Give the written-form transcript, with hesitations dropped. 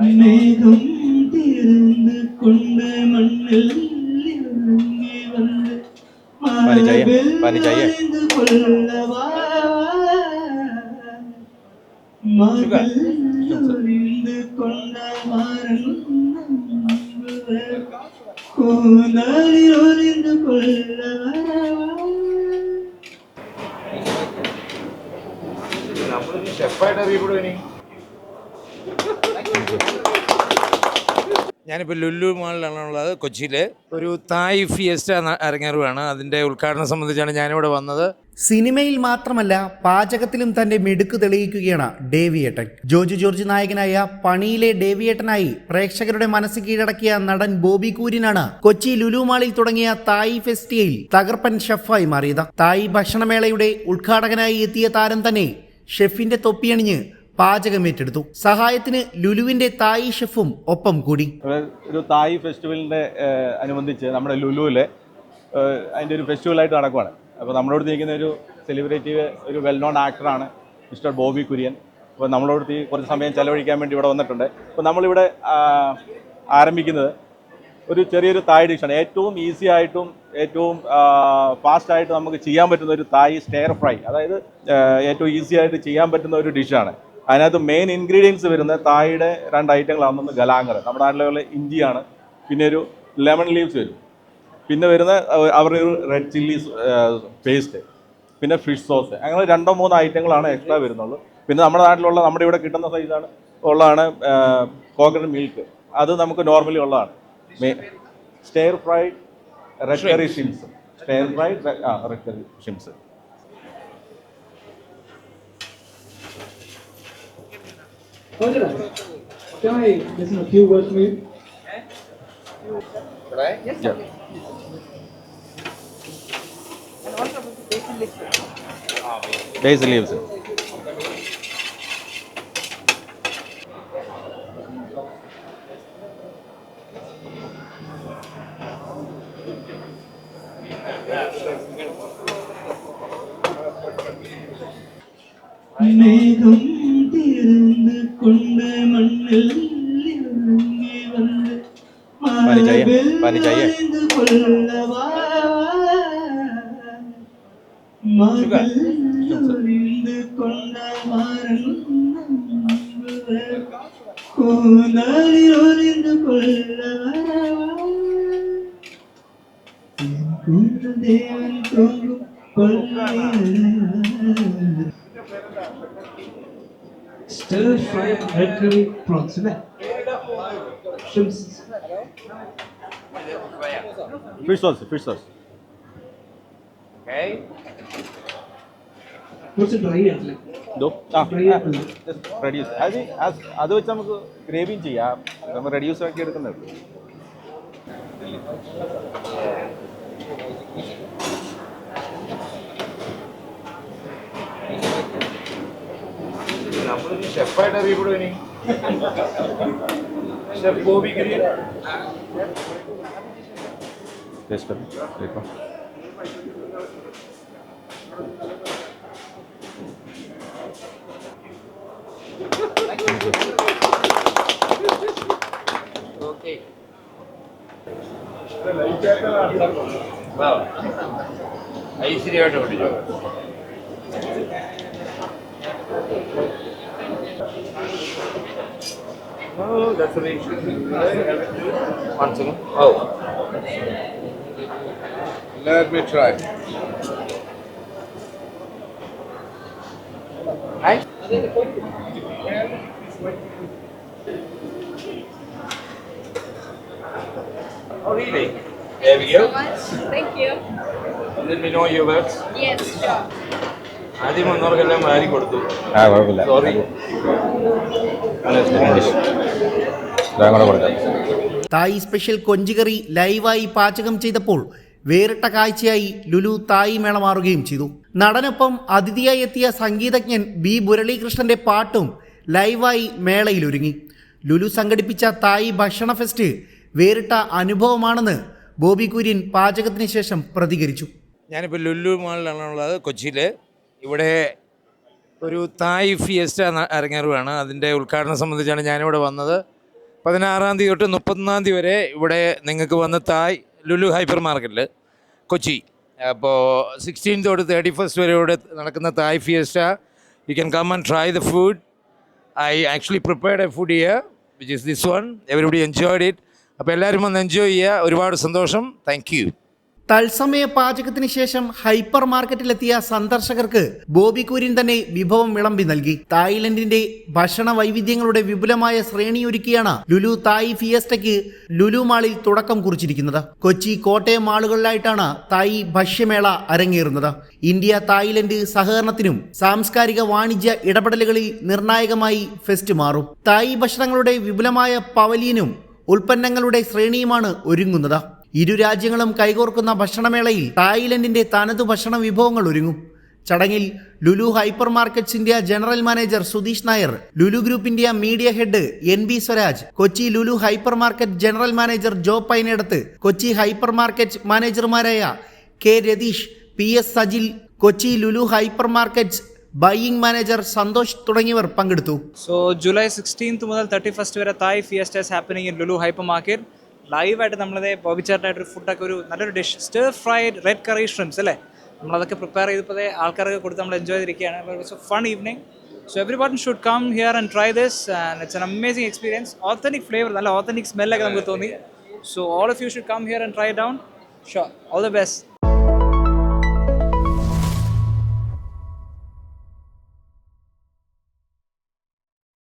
മേഘം തീർന്ന് കൊണ്ട് മണ്ണിൽ ഇറങ്ങി വന്ന് മഴവില്ല് കൊള്ളവാ മകളിലൊരിந்து കൊണ്ട മാറൻ കൂനാളിലൊരിந்து കൊള്ളവാ. ഷെഫായിട്ട് അറിയപ്പെടുവനി. ഞാനിപ്പോൾ ലുലു മാളിലാണുള്ളത്. കൊച്ചിയിൽ ഒരു തായ് ഫിയസ്റ്റ അരങ്ങേറുകയാണ്. അതിൻ്റെ ഉദ്ഘാടനം സംബന്ധിച്ചാണ് ഞാനിവിടെ വന്നത്. സിനിമയിൽ മാത്രമല്ല പാചകത്തിലും തന്റെ മിടുക്ക് തെളിയിക്കുകയാണ് ഡേവിയേട്ടൻ. ജോജു ജോർജ് നായകനായ പണിയിലെ ഡേവിയേട്ടനായി പ്രേക്ഷകരുടെ മനസ്സ് കീഴടക്കിയ നടൻ ബോബി കൂര്യനാണ് കൊച്ചി ലുലു മാളിൽ തുടങ്ങിയ തായ് ഫെസ്റ്റിയയിൽ തകർപ്പൻ ഷെഫായി മാറിയത്. തായ് ഭക്ഷണമേളയുടെ ഉദ്ഘാടകനായി എത്തിയ താരം തന്നെ ഷെഫിന്റെ തൊപ്പിയണിഞ്ഞ് പാചകമേറ്റെടുത്തു. സഹായത്തിന് ലുലുവിന്റെ തായ് ഷെഫും ഒപ്പം കൂടി. ഒരു തായ് ഫെസ്റ്റിവലിന്റെ അനുബന്ധിച്ച് നമ്മുടെ ലുലുവിലെ അതിൻ്റെ ഒരു ഫെസ്റ്റിവലായിട്ട് നടക്കുവാണ്. അപ്പോൾ നമ്മളോട് നിൽക്കുന്ന ഒരു സെലിബ്രിറ്റി, ഒരു വെൽ നോൺ ആക്ടറാണ് മിസ്റ്റർ ബോബി കുര്യൻ. അപ്പോൾ നമ്മളോട് കുറച്ച് സമയം ചെലവഴിക്കാൻ വേണ്ടി ഇവിടെ വന്നിട്ടുണ്ട്. അപ്പോൾ നമ്മളിവിടെ ആരംഭിക്കുന്നത് ഒരു ചെറിയൊരു തായ് ഡിഷാണ്. ഏറ്റവും ഈസി ആയിട്ടും ഏറ്റവും ഫാസ്റ്റായിട്ട് നമുക്ക് ചെയ്യാൻ പറ്റുന്ന ഒരു തായ് സ്റ്റെയർ ഫ്രൈ, അതായത് ഏറ്റവും ഈസി ആയിട്ട് ചെയ്യാൻ പറ്റുന്ന ഒരു ഡിഷാണ്. അതിനകത്ത് മെയിൻ ഇൻഗ്രീഡിയൻസ് വരുന്ന തായിയുടെ 2 ഐറ്റങ്ങളാണ്. ഒന്ന് ഗലാങ്കർ, നമ്മുടെ നാട്ടിലുള്ള ഇഞ്ചിയാണ്. പിന്നെ ഒരു ലെമൺ ലീവ്സ് വരും. പിന്നെ വരുന്ന അവരുടെ ഒരു റെഡ് ചില്ലി പേസ്റ്റ്, പിന്നെ ഫിഷ് സോസ്. അങ്ങനെ 2-3 ഐറ്റങ്ങളാണ് എക്സ്ട്രാ വരുന്നുള്ളൂ. പിന്നെ നമ്മുടെ നാട്ടിലുള്ള, നമ്മുടെ ഇവിടെ കിട്ടുന്ന സൈസാണ് ഉള്ളതാണ് കോക്കനട്ട് മിൽക്ക്. അത് നമുക്ക് നോർമലി ഉള്ളതാണ്. Stir fried red curry shrimps, stir fried red curry shrimps. Can I listen a few words from you? Yes. Yeah. And also basil leaves. Basil leaves. മേഘം തീർന്ന് കൊണ്ട് മണ്ണിൽ ഇറങ്ങി വന്ന് മഴവില്ല് കൊള്ളവാ മകളിലൊരിந்து കൊണ്ട മാറൻ കൂനാളിലൊരിந்து കൊള്ളവാ ദേവൻ തോന്നും Stir fried red curry prawns, isn't it? Shrimps. Fish sauce, fish sauce. Okay. What's it dry yet? Just reduce. അത് വെച്ച് നമുക്ക് ഗ്രേവിയും ചെയ്യാം. നമ്മൾ റെഡ്യൂസ് ആക്കി എടുക്കുന്നത്. ഷെഫായിട്ട് അറിയപ്പെടുവനി. ഷെഫ് ബോബി കുര്യൻ. Okay. ഐശ്വര്യമായിട്ട് പഠിച്ചു. Oh, that's a big. One second. Oh. Let me try. Hi. Oh, really? There we go. So much. Thank you. Let me know your words. Yes, sure. ആദ്യം വന്നവർക്കെല്ലാം വാരി കൊടുത്തു. കുഴപ്പമില്ല. സോറി. തായ് special കൊഞ്ചിക്കറി ലൈവായി പാചകം ചെയ്തപ്പോൾ വേറിട്ട കാഴ്ചയായി ലുലു തായ് മേള മാറുകയും ചെയ്തു. നടനൊപ്പം അതിഥിയായി എത്തിയ സംഗീതജ്ഞൻ ബി മുരളീകൃഷ്ണന്റെ പാട്ടും ലൈവായി മേളയിലൊരുങ്ങി. ലുലു സംഘടിപ്പിച്ച തായ് ഭക്ഷണ ഫെസ്റ്റ് വേറിട്ട അനുഭവമാണെന്ന് ബോബി കുര്യൻ പാചകത്തിന് ശേഷം പ്രതികരിച്ചു. ഞാനിപ്പോൾ ലുലു മാളിലാണുള്ളത്. കൊച്ചിയിൽ ഇവിടെ ഒരു തായ് ഫിയസ്റ്റ അരങ്ങേറുകയാണ്. അതിൻ്റെ ഉദ്ഘാടനം സംബന്ധിച്ചാണ് ഞാനിവിടെ വന്നത്. 16-ാം തീയതി തൊട്ട് 31-ാം തീയതി വരെ ഇവിടെ നിങ്ങൾക്ക് വന്ന് തായ് ലുലു ഹൈപ്പർ മാർക്കറ്റിൽ കൊച്ചി, അപ്പോൾ 16th തൊട്ട് 31st വരെ ഇവിടെ നടക്കുന്ന Thai fiesta. You can come and try the food. I actually prepared a food here, which is this one. Everybody enjoyed it. അപ്പോൾ എല്ലാവരും ഒന്ന് എൻജോയ് ചെയ്യുക. ഒരുപാട് സന്തോഷം. Thank you. തത്സമയ പാചകത്തിന് ശേഷം ഹൈപ്പർ മാർക്കറ്റിലെത്തിയ സന്ദർശകർക്ക് ബോബി കുര്യൻ തന്നെ വിഭവം വിളമ്പി നൽകി. തായ്ലൻഡിന്റെ ഭക്ഷണ വൈവിധ്യങ്ങളുടെ വിപുലമായ ശ്രേണിയൊരുക്കിയാണ് ലുലു തായ് ഫിയസ്റ്റയ്ക്ക് ലുലു മാളിൽ തുടക്കം കുറിച്ചിരിക്കുന്നത്. കൊച്ചി, കോട്ടയം മാളുകളിലായിട്ടാണ് തായ് ഭക്ഷ്യമേള അരങ്ങേറുന്നത്. ഇന്ത്യ തായ്ലൻഡ് സഹകരണത്തിനും സാംസ്കാരിക വാണിജ്യ ഇടപെടലുകളിൽ നിർണായകമായി ഫെസ്റ്റ് മാറും. തായ് ഭക്ഷണങ്ങളുടെ വിപുലമായ പവലിയനും ഉൽപ്പന്നങ്ങളുടെ ശ്രേണിയുമാണ് ഒരുങ്ങുന്നത്. ഇരു രാജ്യങ്ങളും കൈകോർക്കുന്ന ഭക്ഷണമേളയിൽ തായ്ലൻഡിന്റെ തനതു ഭക്ഷണ വിഭവങ്ങൾ ഒരുങ്ങും. ചടങ്ങിൽ Lulu hypermarkets India general manager Sudheesh Nair, Lulu group India media head NB Swaraj, Kochi Lulu hypermarket general manager Joe Painadath, Kochi hypermarket മാനേജർമാരായ K Ratheesh, PS Sajil, Kochi Lulu hypermarkets buying manager Santhosh തുടങ്ങിയവർ പങ്കെടുത്തു. So July 16th മുതൽ 31st വരെ Thai fiesta is happening in Lulu hypermarket. ലൈവായിട്ട് നമ്മളത് ബോബിച്ചാട്ടായിട്ടൊരു ഫുഡൊക്കെ, ഒരു നല്ലൊരു dish, stir fried red curry ഷ്രിംസ് അല്ലേ, നമ്മളതൊക്കെ പ്രിപ്പയർ ചെയ്തപ്പോൾ ആൾക്കാർക്ക് കൊടുത്ത് നമ്മൾ എൻജോയ് ചെയ്തിരിക്കുകയാണ്. It's a fun evening. So everybody should come here and try this and it's an amazing experience. Authentic flavour, നല്ല ഓത്തൻറ്റിക് സ്മെല്ലൊക്കെ നമുക്ക് തോന്നി. So all of you should come here and try down. Sure, all the best.